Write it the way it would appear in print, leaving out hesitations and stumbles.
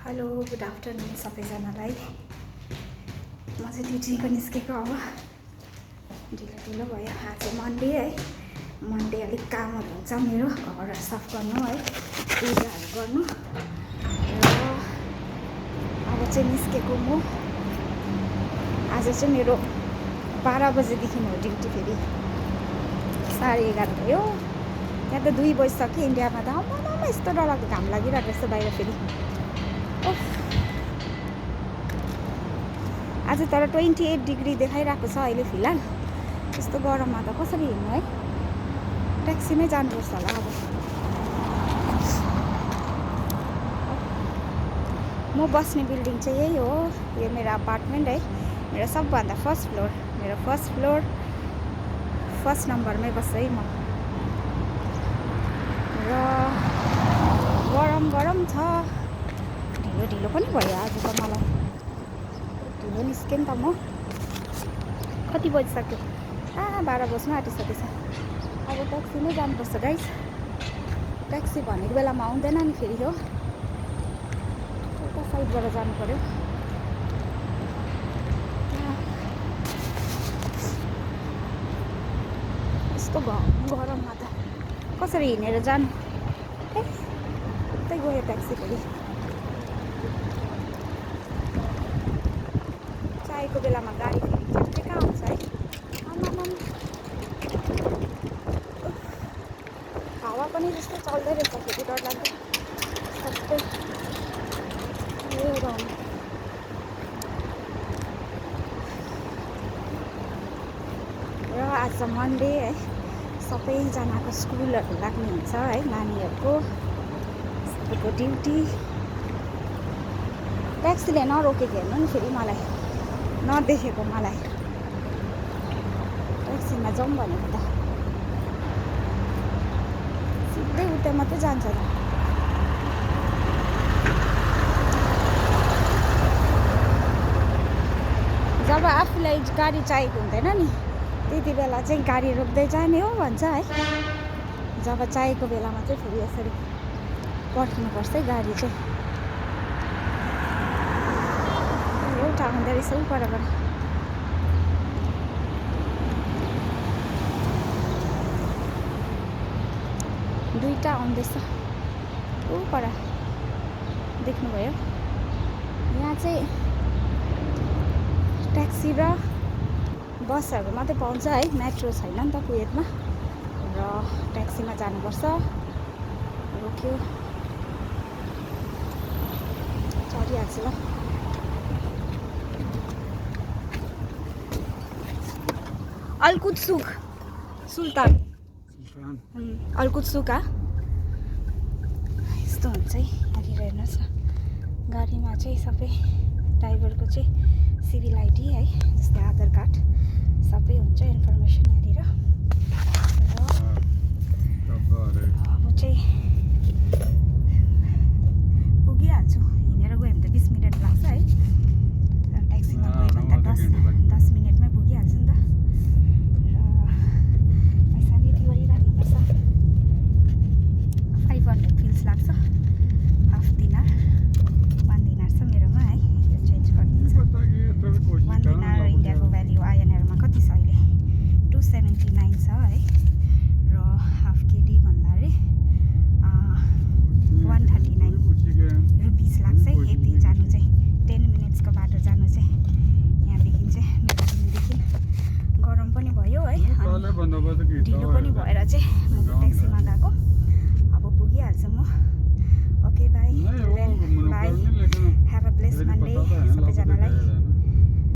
Hello good afternoon सबैजनालाई। म चाहिँ ड्युटीको निस्केको अब ढिलो भयो। आज मन्डे है, मन्डे अलिक कामहरू हुन्छ मेरो, घर साफ गर्नु है, पूजाहरू गर्नु। र अब चाहिँ निस्केको म। आज चाहिँ मेरो 12 बजेदेखि हो ड्युटी, फेरि 11:30 भयो। त्यहाँ त 2 बजिसक्यो। इन्डियामा त आम्मामा यस्तो डरलाग्दो घाम लागिरहेको रहेछ बाहिर फेरि। आज तर 28 डिग्री देखाइरहेको छ अहिले फिलहाल। यस्तो गरममा त कसरी हिँड्नु है, ट्याक्सीमै जानुपर्छ होला। अब म बस्ने बिल्डिङ चाहिँ यही हो, यो मेरो अपार्टमेन्ट है। मेरो सबभन्दा फर्स्ट फ्लोर, मेरो फर्स्ट फ्लोर फर्स्ट नम्बरमै बस्छु है म। र गरम छ, ढिलो पनि भयो आज त। मलाई ढिलो निस्केँ नि त म। कति बजिसक्यो? 12 बज्नु आँटिसकेछ। अब ट्याक्सीमै जानुपर्छ गाइस। ट्याक्सी भनेको बेलामा आउँदैन नि फेरि हो, उता साइडबाट जानु पर्यो। यस्तो गरममा त कसरी हिँडेर जानु? उतै गयो ट्याक्सी फेरि। चाहेको बेलामा गाडी फेरि झट्टै कहाँ आउँछ है। हावा पनि जस्तो चल्दै रहेछ फेरि, डरलाग्दो सबै र आज मन्डे है, सबैजनाको स्कुलहरू लाग्ने हुन्छ है, नानीहरूको सबैको ड्युटी। ट्याक्सीले नरोकेको हेर्नु नि फेरि, मलाई नदेखेको, मलाई ट्याक्सीमा जाउँ भनेको त सिधै उतै मात्रै जान्छ त। जब आफूलाई गाडी चाहिएको हुँदैन नि, त्यति बेला चाहिँ गाडी रोक्दै जाने हो भन्छ है। जब चाहिएको बेलामा चाहिँ फेरि यसरी पर्खिनुपर्छ है गाडी चाहिँ। एउटा आउँदो रहेछ उ परबाट। दुईवटा आउँदैछ ऊ पर, देख्नुभयो? यहाँ चाहिँ ट्याक्सी र बसहरू मात्रै पाउँछ है, मेट्रो छैन नि त कुवेतमा। र ट्याक्सीमा जानुपर्छ। रोक्यो, चढिहाल्छु ल। अल्कुत्सुक सुल्तान, अल्कुत्सुका यस्तो हुन्छ है। यहाँनिर हेर्नुहोस् न, गाडीमा चाहिँ सबै ड्राइभरको चाहिँ सिभिल आइडी है, जस्तै आधार कार्ड सबै हुन्छ, इन्फर्मेसन यहाँनिर। र अब चाहिँ पुगिहाल्छु। हिँडेर गयो भने त 20 मिनट लाग्छ है, ट्याक्सीमा गयो भने त 10 मिनटमै पुगिहाल्छु नि त। र पैसा रेडी गरिराख्नुपर्छ। 500 फिल्स लाग्छ, हाफ दिनार 1 दिनार छ मेरोमा है, यो चेन्ज गरिदिन्छ। 1 दिनार इन्डियाको भ्याल्यु आइएनआरमा कति छ अहिले? 279 छ है। र हाफ केडी भन्दा अरे 139 रुपिस लाग्छ है। यति जानु चाहिँ 10 मिनट्सको बाटो जानु चाहिँ, यहाँदेखि चाहिँ मेरो रुमदेखि। गरम पनि भयो है, ढिलो पनि भएर चाहिँ म ट्याक्सीमा गएको। अब पुगिहाल्छु म।